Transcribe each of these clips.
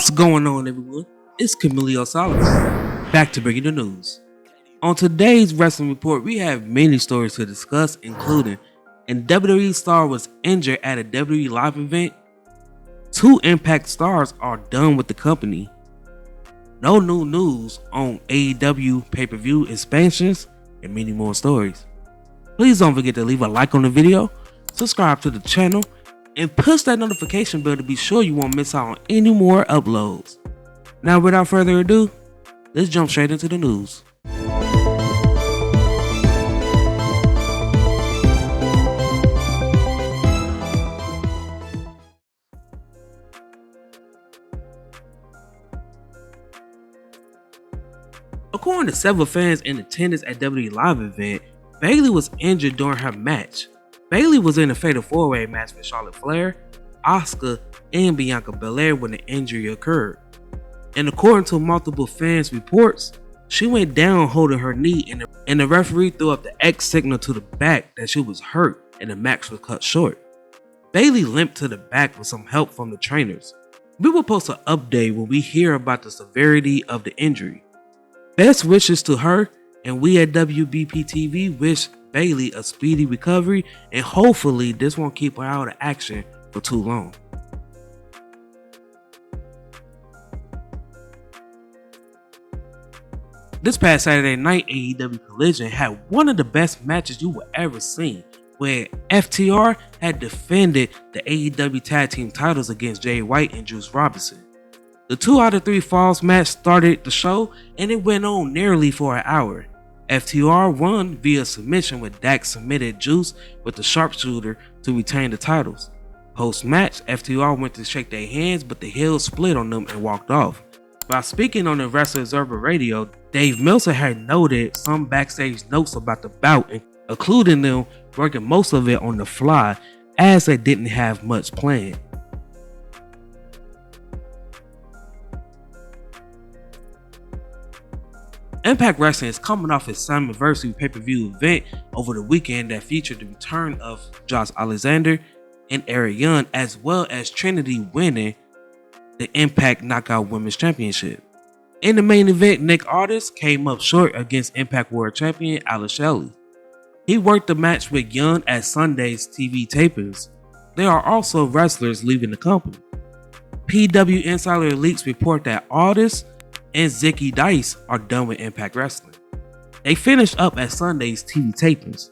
What's going on, everyone? It's Camilo Solomon, back to bringing the news. On today's Wrestling Report, we have many stories to discuss, including a WWE star was injured at a WWE live event, 2 Impact stars are done with the company, no new news on AEW pay-per-view expansions, and many more stories. Please don't forget to leave a like on the video, subscribe to the channel, and push that notification bell to be sure you won't miss out on any more uploads. Now, without further ado, let's jump straight into the news. According to several fans in attendance at WWE Live event, Bayley was injured during her match. Bayley was in a Fatal 4-Way match with Charlotte Flair, Asuka, and Bianca Belair when the injury occurred. And according to multiple fans' reports, she went down holding her knee and the referee threw up the X signal to the back that she was hurt and the match was cut short. Bayley limped to the back with some help from the trainers. We will post an update when we hear about the severity of the injury. Best wishes to her, and we at WBP TV wish Bayley a speedy recovery, and hopefully this won't keep her out of action for too long. This past Saturday night, AEW Collision had one of the best matches you will ever see, where FTR had defended the AEW Tag Team titles against Jay White and Juice Robinson. The 2 out of 3 falls match started the show, and it went on nearly for an hour. FTR won via submission when Dax submitted Juice with the sharpshooter to retain the titles. Post-match, FTR went to shake their hands, but the heels split on them and walked off. While speaking on the Wrestling Observer Radio, Dave Meltzer had noted some backstage notes about the bout, including them working most of it on the fly as they didn't have much planned. Impact Wrestling is coming off its Slammiversary pay-per-view event over the weekend that featured the return of Josh Alexander and Eric Young, as well as Trinity winning the Impact Knockout Women's Championship. In the main event, Nick Aldis came up short against Impact World Champion Alex Shelley. He worked the match with Young at Sunday's TV tapings. There are also wrestlers leaving the company. PW Insider leaks report that Aldis and Zicky Dice are done with Impact Wrestling. They finished up at Sunday's TV tapings.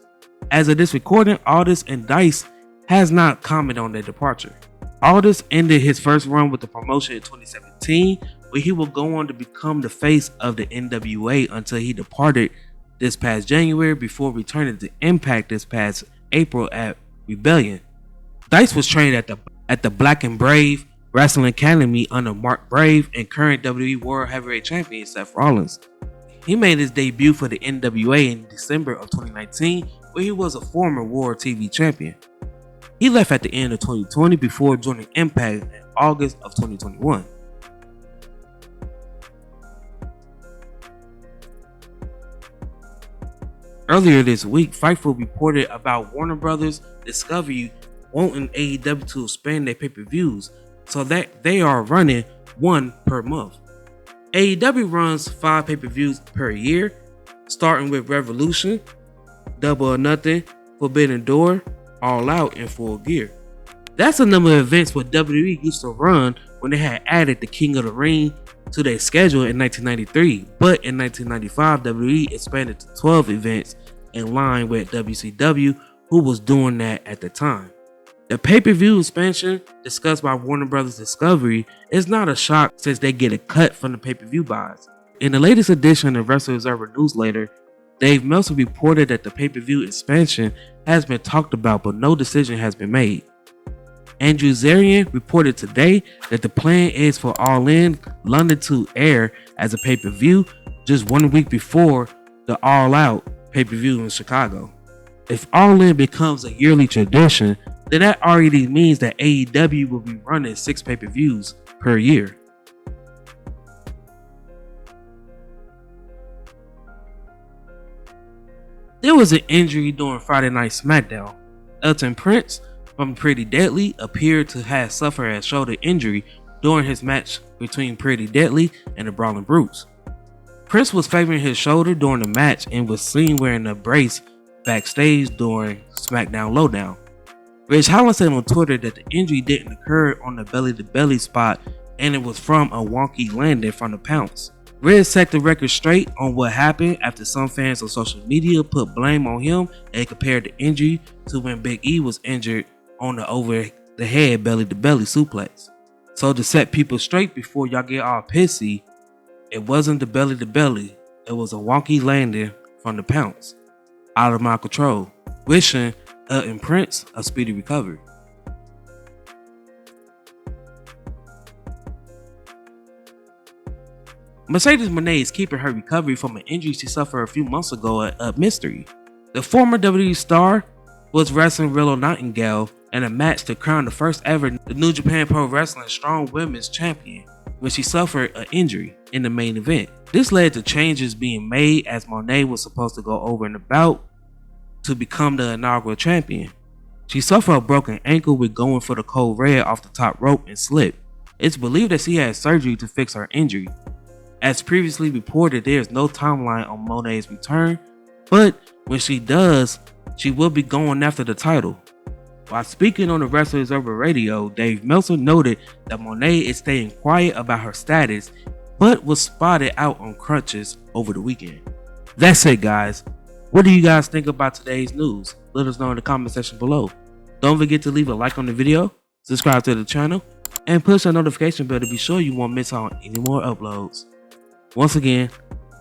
As of this recording, Aldis and Dice has not commented on their departure. Aldis ended his first run with the promotion in 2017, where he will go on to become the face of the NWA until he departed this past January before returning to Impact this past April at Rebellion. Dice was trained at the Black and Brave Wrestling Academy under Mark Brave and current WWE World Heavyweight Champion Seth Rollins. He made his debut for the NWA in December of 2019, where he was a former World TV Champion. He left at the end of 2020 before joining Impact in August of 2021. Earlier this week, Fightful reported about Warner Brothers Discovery wanting AEW to expand their pay-per-views so that they are running 1 per month. AEW runs 5 pay-per-views per year, starting with Revolution, Double or Nothing, Forbidden Door, All Out, and Full Gear. That's the number of events what WWE used to run when they had added the King of the Ring to their schedule in 1993, but in 1995 WWE expanded to 12 events in line with WCW, who was doing that at the time. The pay-per-view expansion discussed by Warner Brothers Discovery is not a shock since they get a cut from the pay-per-view buys. In the latest edition of Wrestling Observer newsletter, Dave Meltzer reported that the pay-per-view expansion has been talked about, but no decision has been made. Andrew Zarian reported today that the plan is for All In London to air as a pay-per-view just 1 week before the All Out pay-per-view in Chicago. If All In becomes a yearly tradition, then that already means that AEW will be running 6 pay-per-views per year. There was an injury during Friday Night Smackdown. Elton Prince from Pretty Deadly appeared to have suffered a shoulder injury during his match between Pretty Deadly and the Brawling Brutes. Prince was favoring his shoulder during the match and was seen wearing a brace backstage during Smackdown Lowdown. Ridge Holland said on Twitter that the injury didn't occur on the belly-to-belly spot and it was from a wonky landing from the pounce. Ridge set the record straight on what happened after some fans on social media put blame on him and compared the injury to when Big E was injured on the over-the-head belly-to-belly suplex. So to set people straight before y'all get all pissy, it wasn't the belly-to-belly, it was a wonky landing from the pounce. Out of my control. Wishing and Prince a speedy recovery. Mercedes Moné is keeping her recovery from an injury she suffered a few months ago a mystery. The former WWE star was wrestling Willow Nightingale in a match to crown the first ever New Japan Pro Wrestling Strong Women's Champion when she suffered an injury in the main event. This led to changes being made as Moné was supposed to go over in the bout to become the inaugural champion. She suffered a broken ankle with going for the cold red off the top rope and slipped. It's believed that she had surgery to fix her injury. As previously reported, there is no timeline on Moné's return, but when she does, she will be going after the title. While speaking on the Wrestling Observer Radio, Dave Meltzer noted that Moné is staying quiet about her status, but was spotted out on crutches over the weekend. That's it, guys. What do you guys think about today's news? Let us know in the comment section below. Don't forget to leave a like on the video, subscribe to the channel, and push the notification bell to be sure you won't miss out on any more uploads. Once again,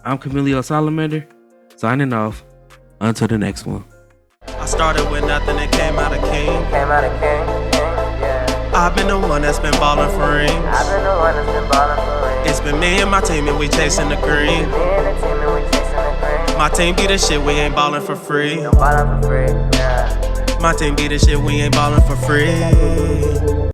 I'm Camilio Salamander, signing off. Until the next one. I started with nothing and came out a king. I've been the one that's been ballin' for rings. It's been me and my team and we chasing the green. My team be the shit, we ain't ballin' for free. My team be the shit, we ain't ballin' for free.